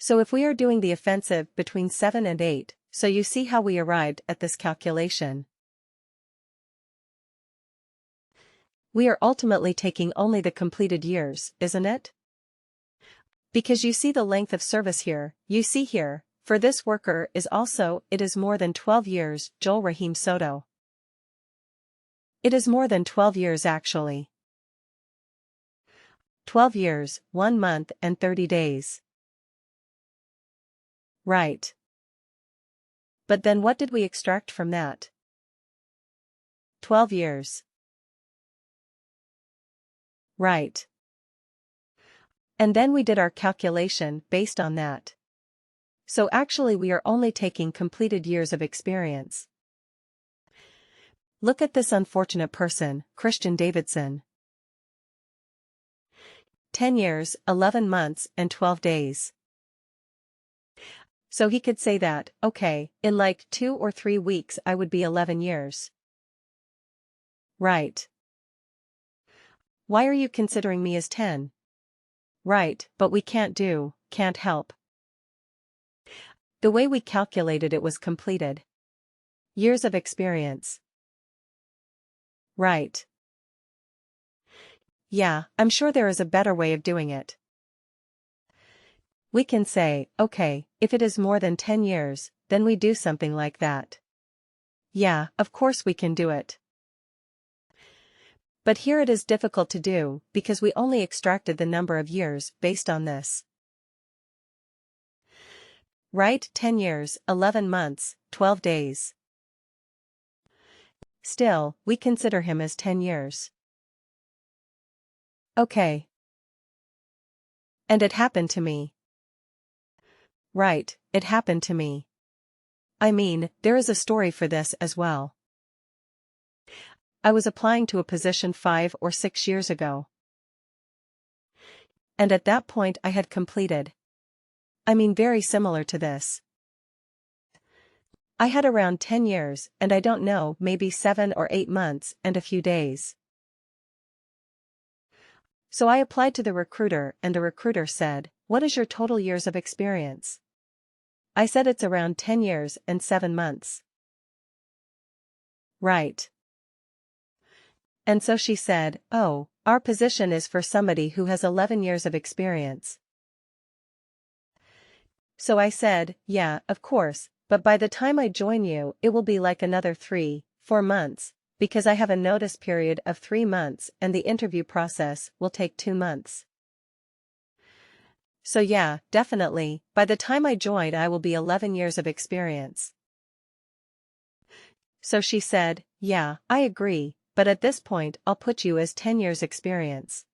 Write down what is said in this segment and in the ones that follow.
So if we are doing the offensive between 7 and 8, so you see how we arrived at this calculation. We are ultimately taking only the completed years, isn't it? Because you see the length of service here, you see here, for this worker is also, it is more than 12 years, Joel Rahim Soto. It is more than 12 years actually. 12 years, 1 month and 30 days. Right. But then what did we extract from that? 12 years. Right. And then we did our calculation based on that. So actually we are only taking completed years of experience. Look at this unfortunate person, Christian Davidson. 10 years, 11 months and 12 days. So he could say that, okay, in like 2 or 3 weeks I would be 11 years. Right. Why are you considering me as 10? Right, but we can't help. The way we calculated it was completed years of experience. Right. Yeah, I'm sure there is a better way of doing it. We can say, okay, if it is more than 10 years, then we do something like that. Yeah, of course we can do it. But here it is difficult to do, because we only extracted the number of years based on this. Right, 10 years, 11 months, 12 days. Still, we consider him as 10 years. Okay. And it happened to me. Right, it happened to me. I mean, there is a story for this as well. I was applying to a position 5 or 6 years ago. And at that point I had completed. I mean very similar to this. I had around 10 years and I don't know, maybe 7 or 8 months and a few days. So I applied to the recruiter and the recruiter said, "What is your total years of experience?" I said it's around 10 years and 7 months. Right. And so she said, "Oh, our position is for somebody who has 11 years of experience." So I said, "Yeah, of course, but by the time I join you it will be like another 3-4 months, because I have a notice period of 3 months and the interview process will take 2 months. So yeah, definitely, by the time I join I will be 11 years of experience." So she said, "Yeah, I agree, but at this point I'll put you as 10 years experience."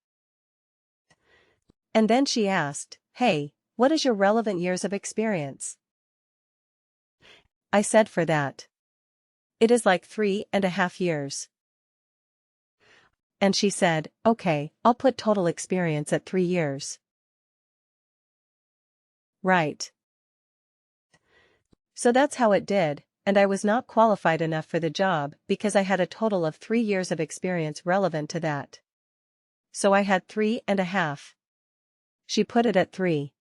And then she asked, "Hey, what is your relevant years of experience?" I said for that. It is like 3.5 years. And she said, "Okay, I'll put total experience at 3 years." Right. So that's how it did, and I was not qualified enough for the job because I had a total of 3 years of experience relevant to that. So I had 3.5. She put it at 3.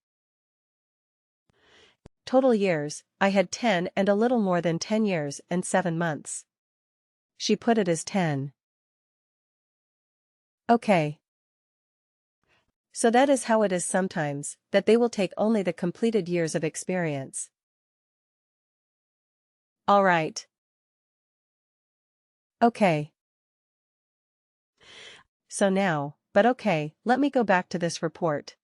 Total years, I had 10 and a little more than 10 years and 7 months. She put it as 10. Okay. So that is how it is sometimes, that they will take only the completed years of experience. All right. Okay. So now, but okay, let me go back to this report.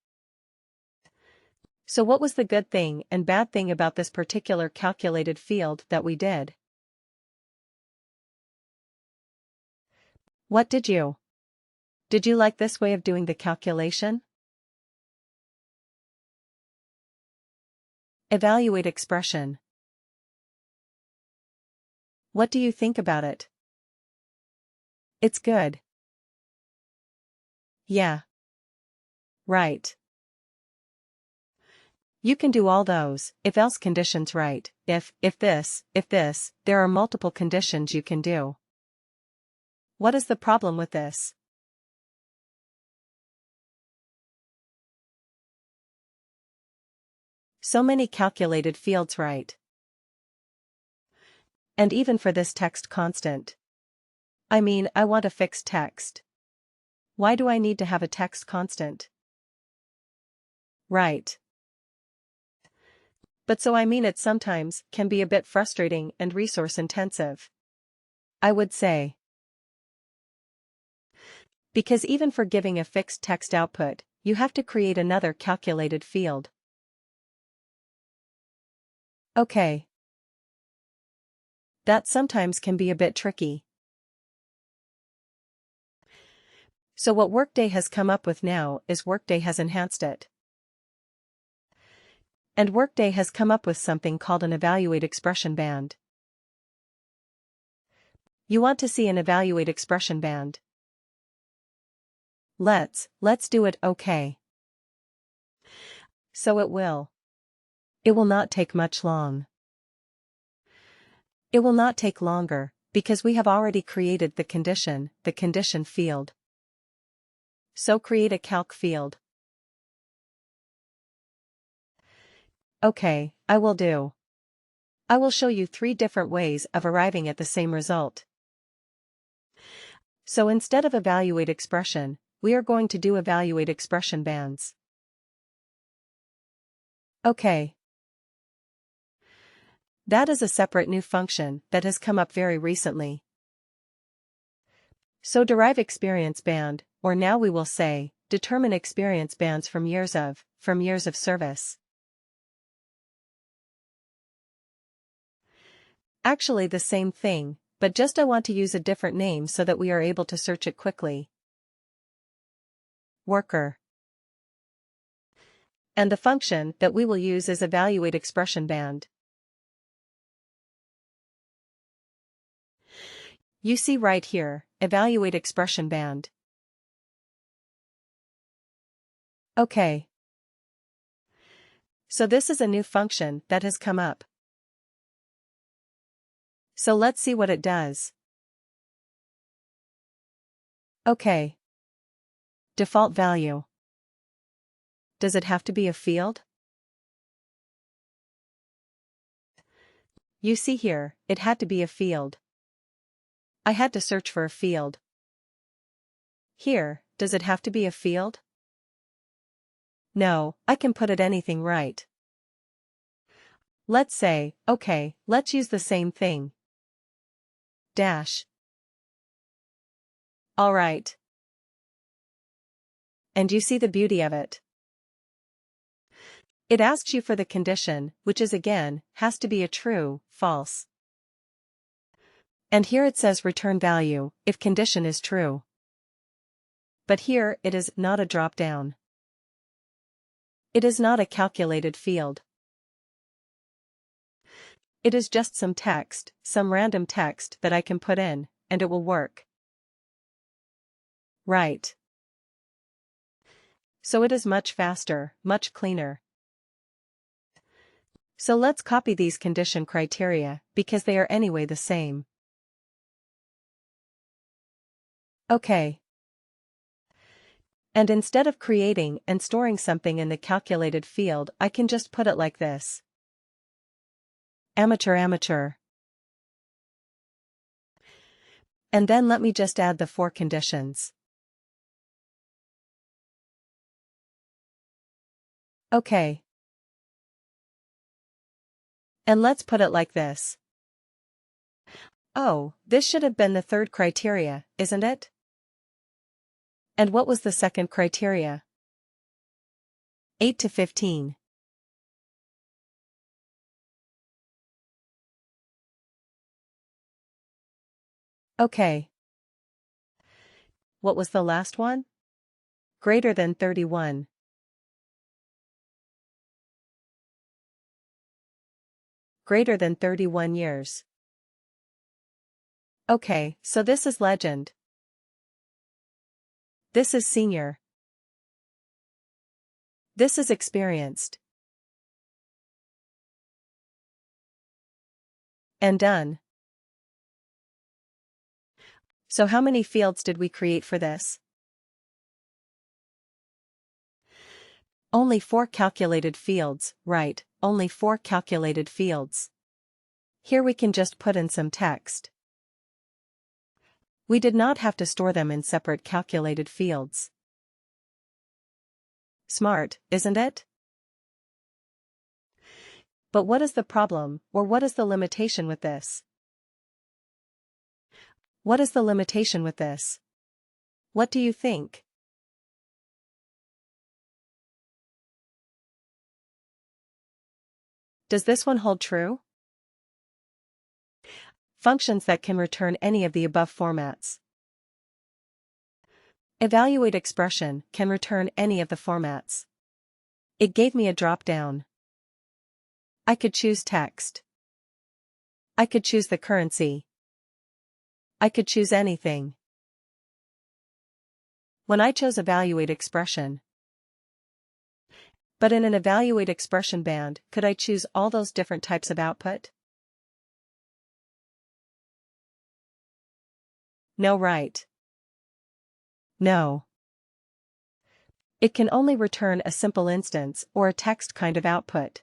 So what was the good thing and bad thing about this particular calculated field that we did? What did you? Did you like this way of doing the calculation? Evaluate expression. What do you think about it? It's good. Yeah. Right. You can do all those, if else conditions right, if this, there are multiple conditions you can do. What is the problem with this? So many calculated fields, right? And even for this text constant. I mean, I want a fixed text. Why do I need to have a text constant? Right. But so I mean it sometimes can be a bit frustrating and resource intensive. I would say. Because even for giving a fixed text output, you have to create another calculated field. Okay. That sometimes can be a bit tricky. So what Workday has come up with now is Workday has enhanced it. And Workday has come up with something called an evaluate expression band. You want to see an evaluate expression band? Let's do it, okay. So it will. It will not take much long. It will not take longer, because we have already created the condition field. So create a calc field. Okay, I will do. I will show you 3 different ways of arriving at the same result. So instead of evaluate expression, we are going to do evaluate expression bands. Okay. That is a separate new function that has come up very recently. So derive experience band, or now we will say, determine experience bands from years of service. Actually the same thing, but just I want to use a different name so that we are able to search it quickly. Worker. And the function that we will use is evaluate expression band. You see right here, evaluate expression band. Okay. So this is a new function that has come up. So let's see what it does. Okay. Default value. Does it have to be a field? You see here, it had to be a field. I had to search for a field. Here, does it have to be a field? No, I can put it anything, right? Let's say, okay, let's use the same thing. Dash. Alright. And you see the beauty of it. It asks you for the condition, which is again, has to be a true, false. And here it says return value, if condition is true. But here, it is not a drop-down. It is not a calculated field. It is just some text, some random text that I can put in, and it will work. Right. So it is much faster, much cleaner. So let's copy these condition criteria, because they are anyway the same. Okay. And instead of creating and storing something in the calculated field, I can just put it like this. Amateur. And then let me just add the 4 conditions. Okay. And let's put it like this. Oh, this should have been the 3rd criteria, isn't it? And what was the 2nd criteria? 8 to 15. Okay. What was the last one? Greater than 31. Greater than 31 years. Okay, so this is legend. This is senior. This is experienced. And done. So how many fields did we create for this? Only 4 calculated fields, right, only 4 calculated fields. Here we can just put in some text. We did not have to store them in separate calculated fields. Smart, isn't it? But what is the problem, or what is the limitation with this? What is the limitation with this? What do you think? Does this one hold true? Functions that can return any of the above formats. Evaluate expression can return any of the formats. It gave me a drop-down. I could choose text. I could choose the currency. I could choose anything. When I chose evaluate expression. But in an evaluate expression band, could I choose all those different types of output? No, right? No. It can only return a simple instance or a text kind of output.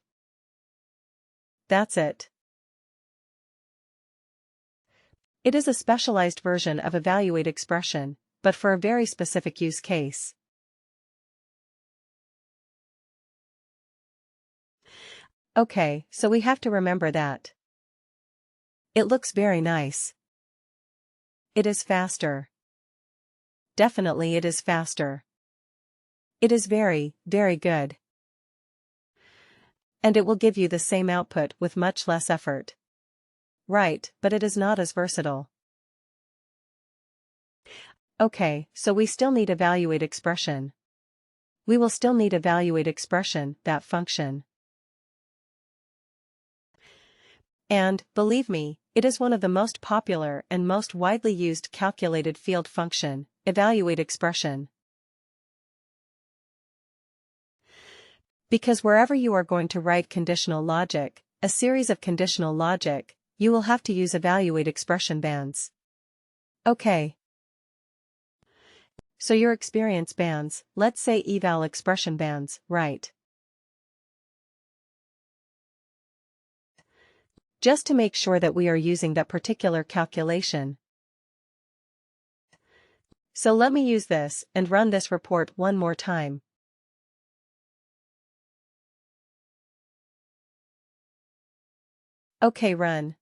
That's it. It is a specialized version of evaluate expression, but for a very specific use case. Okay, so we have to remember that. It looks very nice. It is faster. Definitely it is faster. It is very, very good. And it will give you the same output with much less effort. Right, but it is not as versatile. Okay, so we still need evaluate expression. We will still need evaluate expression, that function. And, believe me, it is one of the most popular and most widely used calculated field function, evaluate expression. Because wherever you are going to write conditional logic, a series of conditional logic, you will have to use evaluate expression bands. Okay. So your experience bands, let's say eval expression bands, right? Just to make sure that we are using that particular calculation. So let me use this and run this report one more time. Okay, run.